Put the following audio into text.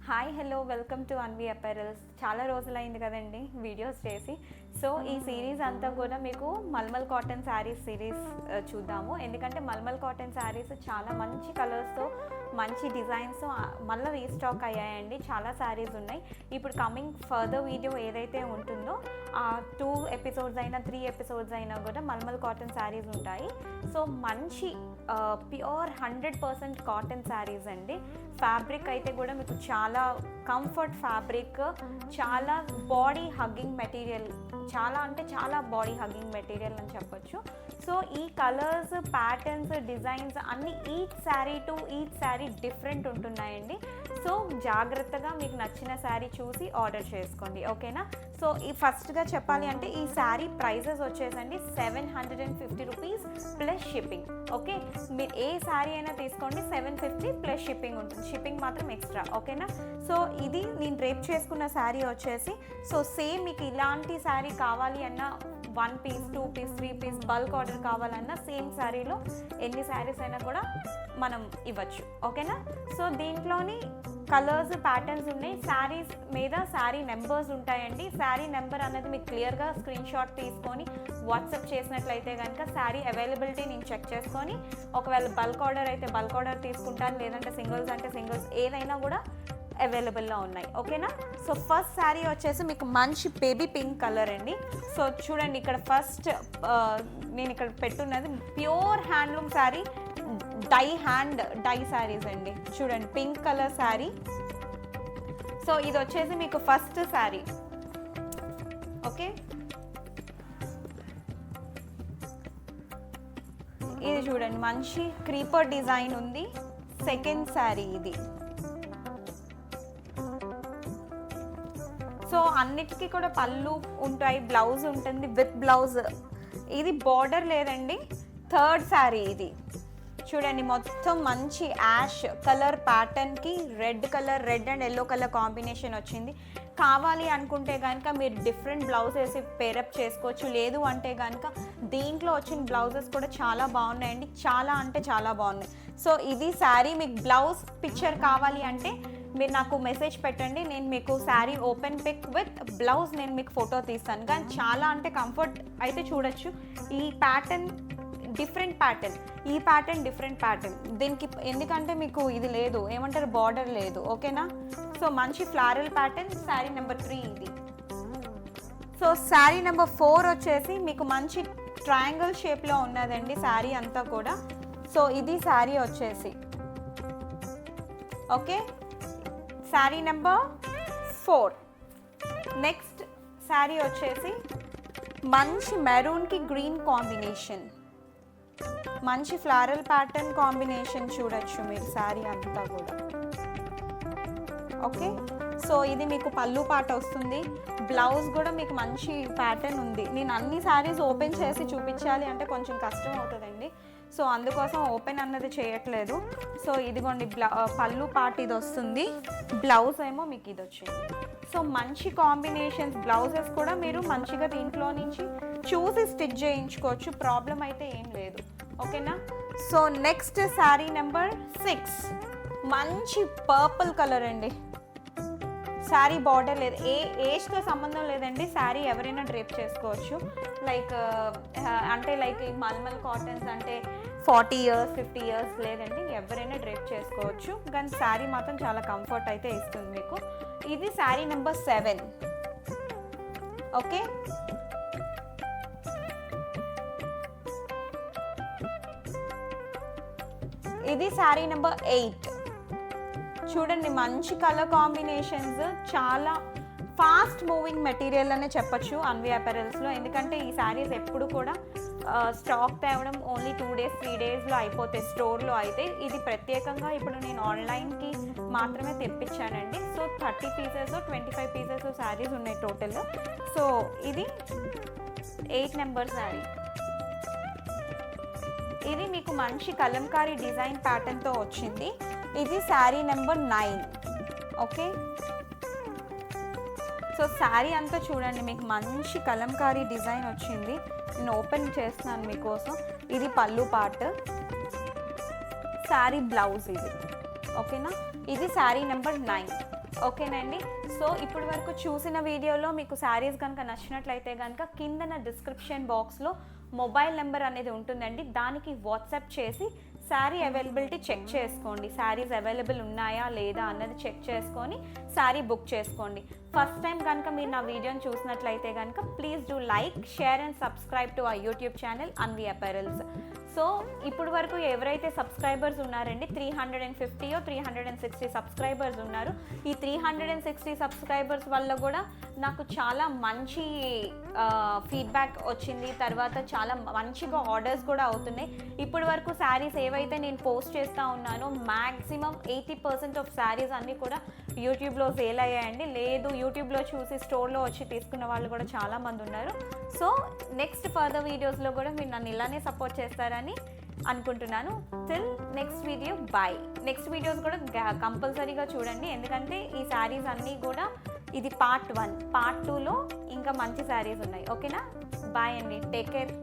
Hi hello welcome to Anvi apparels. చాలా రోజులైంది కదండి వీడియోస్ చేసి. సో ఈ సిరీస్ అంతా కూడా మీకు మల్మల్ కాటన్ శారీస్ సిరీస్ చూద్దాము. ఎందుకంటే మల్మల్ కాటన్ శారీస్ చాలా మంచి కలర్స్తో మంచి డిజైన్స్తో మళ్ళీ రీస్టాక్ అయ్యాయండి. చాలా శారీస్ ఉన్నాయి. ఇప్పుడు కమింగ్ ఫర్దర్ వీడియో ఏదైతే ఉంటుందో ఆ 2 ఎపిసోడ్స్ అయినా 3 ఎపిసోడ్స్ అయినా కూడా మల్మల్ కాటన్ శారీస్ ఉంటాయి. సో మంచి ప్యూర్ 100% కాటన్ శారీస్ అండి. ఫ్యాబ్రిక్ అయితే కూడా మీకు చాలా కంఫర్ట్ ఫ్యాబ్రిక్, చాలా బాడీ హగ్గింగ్ మెటీరియల్, చాలా అంటే చాలా బాడీ హగ్గింగ్ మెటీరియల్ అని చెప్పొచ్చు. సో ఈ కలర్స్, ప్యాటర్న్స్, డిజైన్స్ అన్నీ each sari to each sari different ఉంటున్నాయండి. సో జాగ్రత్తగా మీకు నచ్చిన శారీ చూసి ఆర్డర్ చేసుకోండి, ఓకేనా. సో ఈ ఫస్ట్గా చెప్పాలి అంటే ఈ శారీ ప్రైజెస్ వచ్చేసండి 750 రూపీస్ ప్లస్ షిప్పింగ్. ఓకే, మీరు ఏ శారీ అయినా తీసుకోండి 750 ప్లస్ షిప్పింగ్ ఉంటుంది. షిప్పింగ్ మాత్రం ఎక్స్ట్రా, ఓకేనా. సో ఇది నేను రేప్ చేసుకున్న శారీ వచ్చేసి, సో సేమ్ మీకు ఇలాంటి శారీ కావాలి అన్న 1 piece 2 piece 3 piece bulk order కావాలన్నా సేమ్ శారీలో ఎన్ని శారీస్ అయినా కూడా మనం ఇవ్వచ్చు, ఓకేనా. సో దీంట్లోని కలర్స్, ప్యాటర్న్స్ ఉన్నాయి. శారీస్ మీద శారీ నెంబర్స్ ఉంటాయండి. శారీ నెంబర్ అన్నది మీకు క్లియర్గా స్క్రీన్ షాట్ తీసుకొని వాట్సాప్ చేసినట్లయితే కనుక శారీ అవైలబిలిటీ నేను చెక్ చేసుకొని, ఒకవేళ బల్క్ ఆర్డర్ అయితే బల్క్ ఆర్డర్ తీసుకుంటాను, లేదంటే సింగిల్స్ అంటే సింగిల్స్, ఏదైనా కూడా అవైలబుల్లో ఉన్నాయి, ఓకేనా. సో ఫస్ట్ శారీ వచ్చేసి మీకు మంచి బేబీ పింక్ కలర్ అండి. సో చూడండి ఇక్కడ ఫస్ట్ నేను ఇక్కడ పెట్టున్నది pure handloom sari, dye saris అండి. చూడండి పింక్ కలర్ శారీ. సో ఇది వచ్చేసి మీకు ఫస్ట్ శారీ, ఓకే. ఇది చూడండి మంచి క్రీపర్ డిజైన్ ఉంది. సెకండ్ శారీ ఇది. సో అన్నిటికీ కూడా పళ్ళు ఉంటాయి, బ్లౌజ్ ఉంటుంది విత్ బ్లౌజ్. ఇది బార్డర్ లేదండి. థర్డ్ శారీ ఇది. చూడండి మొత్తం మంచి యాష్ కలర్ ప్యాటర్న్కి red and yellow colour combination వచ్చింది. కావాలి అనుకుంటే కనుక మీరు డిఫరెంట్ బ్లౌజ్ వేసి పేరప్ చేసుకోవచ్చు. లేదు అంటే కనుక దీంట్లో వచ్చిన బ్లౌజెస్ కూడా చాలా బాగున్నాయండి, చాలా అంటే చాలా బాగున్నాయి. సో ఇది శారీ. మీకు బ్లౌజ్ పిక్చర్ కావాలి అంటే మీరు నాకు మెసేజ్ పెట్టండి, నేను మీకు sari open pic with blouse నేను మీకు ఫోటో తీస్తాను. కానీ చాలా అంటే కంఫర్ట్ అయితే చూడొచ్చు. ఈ ప్యాటర్న్ డిఫరెంట్ ప్యాటర్న్, ఈ ప్యాటర్న్ డిఫరెంట్ ప్యాటర్న్ దీనికి. ఎందుకంటే మీకు ఇది లేదు, ఏమంటారు, బార్డర్ లేదు, ఓకేనా. సో మంచి ఫ్లారల్ ప్యాటర్న్. శారీ నెంబర్ 3 ఇది. సో శారీ నెంబర్ 4 వచ్చేసి మీకు మంచి ట్రయాంగిల్ షేప్లో ఉన్నదండి శారీ అంతా కూడా. సో ఇది శారీ వచ్చేసి, okay. Sari number 4. Next sari వచ్చేసి మంచి మెరూన్కి గ్రీన్ కాంబినేషన్, మంచి ఫ్లారల్ ప్యాటర్న్ కాంబినేషన్ చూడొచ్చు మీరు శారీ అంతా కూడా, ఓకే. సో ఇది మీకు పళ్ళు పాట వస్తుంది. బ్లౌజ్ కూడా మీకు మంచి ప్యాటర్న్ ఉంది. నేను అన్ని శారీస్ ఓపెన్ చేసి చూపించాలి అంటే కొంచెం కష్టం అవుతుందండి. సో అందుకోసం ఓపెన్ అన్నది చేయట్లేదు. సో ఇదిగోండి పళ్ళు పాట ఇది వస్తుంది, బ్లౌజ్ ఏమో మీకు ఇది వచ్చింది. సో మంచి కాంబినేషన్స్. బ్లౌజెస్ కూడా మీరు మంచిగా దీంట్లో నుంచి చూసి స్టిచ్ చేయించుకోవచ్చు, ప్రాబ్లం అయితే ఏం లేదు, ఓకేనా. So next sari number 6. మంచి పర్పుల్ కలర్ అండి. శారీ బార్డర్ లేదు, ఏజ్తో సంబంధం లేదండి. శారీ ఎవరైనా డ్రేప్ చేసుకోవచ్చు. లైక్ ఈ మల్మల్ కాటన్స్ అంటే 40 ఇయర్స్ 50 ఇయర్స్ లేదండి, ఎవరైనా డ్రేప్ చేసుకోవచ్చు. కానీ శారీ మాత్రం చాలా కంఫర్ట్ అయితే ఇస్తుంది మీకు. ఇది శారీ నెంబర్ 7, ఓకే. ఇది శారీ నెంబర్ 8. చూడండి మంచి కలర్ కాంబినేషన్స్, చాలా ఫాస్ట్ మూవింగ్ మెటీరియల్ అనే చెప్పచ్చు అన్వి అపెరల్స్లో. ఎందుకంటే ఈ శారీస్ ఎప్పుడు కూడా స్టాక్ తేవడం ఓన్లీ 2 days 3 daysలో అయిపోతాయి స్టోర్లో అయితే. ఇది ప్రత్యేకంగా ఇప్పుడు నేను ఆన్లైన్కి మాత్రమే తెప్పించానండి. సో 30 పీసెస్ 25 పీసెస్ శారీస్ ఉన్నాయి టోటల్. సో ఇది 8 నెంబర్ శారీ. ఇది మీకు మంచి కలంకారీ డిజైన్ ప్యాటర్న్తో వచ్చింది. ఇది sari number 9, okay. So sari అంతా చూడండి మీకు మంచి కలంకారీ డిజైన్ వచ్చింది. నేను ఓపెన్ చేస్తున్నాను మీకోసం. ఇది పళ్ళు పార్ట్, శారీ బ్లౌజ్ ఇది, ఓకేనా. ఇది శారీ నెంబర్ 9, ఓకేనండి. సో ఇప్పటి వరకు చూసిన వీడియోలో మీకు శారీస్ కనుక నచ్చినట్లయితే కనుక కిందన డిస్క్రిప్షన్ బాక్స్లో మొబైల్ నెంబర్ అనేది ఉంటుందండి. దానికి వాట్సాప్ చేసి శారీ అవైలబిలిటీ చెక్ చేసుకోండి. శారీస్ అవైలబుల్ ఉన్నాయా లేదా అన్నది చెక్ చేసుకొని శారీ బుక్ చేసుకోండి. ఫస్ట్ టైం కనుక మీరు నా వీడియోని చూసినట్లయితే కనుక please do like, share and subscribe to our YouTube channel Anvi apparels. So ఇప్పుడు వరకు ఎవరైతే సబ్స్క్రైబర్స్ ఉన్నారండి 350 360 సబ్స్క్రైబర్స్ ఉన్నారు. ఈ 360 సబ్స్క్రైబర్స్ వల్ల కూడా నాకు చాలా మంచి ఫీడ్బ్యాక్ వచ్చింది. తర్వాత చాలా మంచిగా ఆర్డర్స్ కూడా అవుతున్నాయి. ఇప్పటి వరకు శారీస్ ఏవైతే నేను పోస్ట్ చేస్తూ ఉన్నానో మ్యాక్సిమం 80% ఆఫ్ శారీస్ అన్నీ కూడా యూట్యూబ్లో సేల్ అయ్యాయండి. లేదు యూట్యూబ్లో చూసి స్టోర్లో వచ్చి తీసుకున్న వాళ్ళు కూడా చాలామంది ఉన్నారు. సో నెక్స్ట్ ఫర్దర్ వీడియోస్లో కూడా మీరు నన్ను ఇలానే సపోర్ట్ చేస్తారని అనుకుంటున్నాను. Till next video, bye. Next videos కూడా కంపల్సరీగా చూడండి, ఎందుకంటే ఈ శారీస్ అన్నీ కూడా ఇది పార్ట్ 1. పార్ట్ 2లో ఇంకా మంచి శారీస్ ఉన్నాయి. ఓకేనా? బాయ్ అండి, టేక్ కేర్.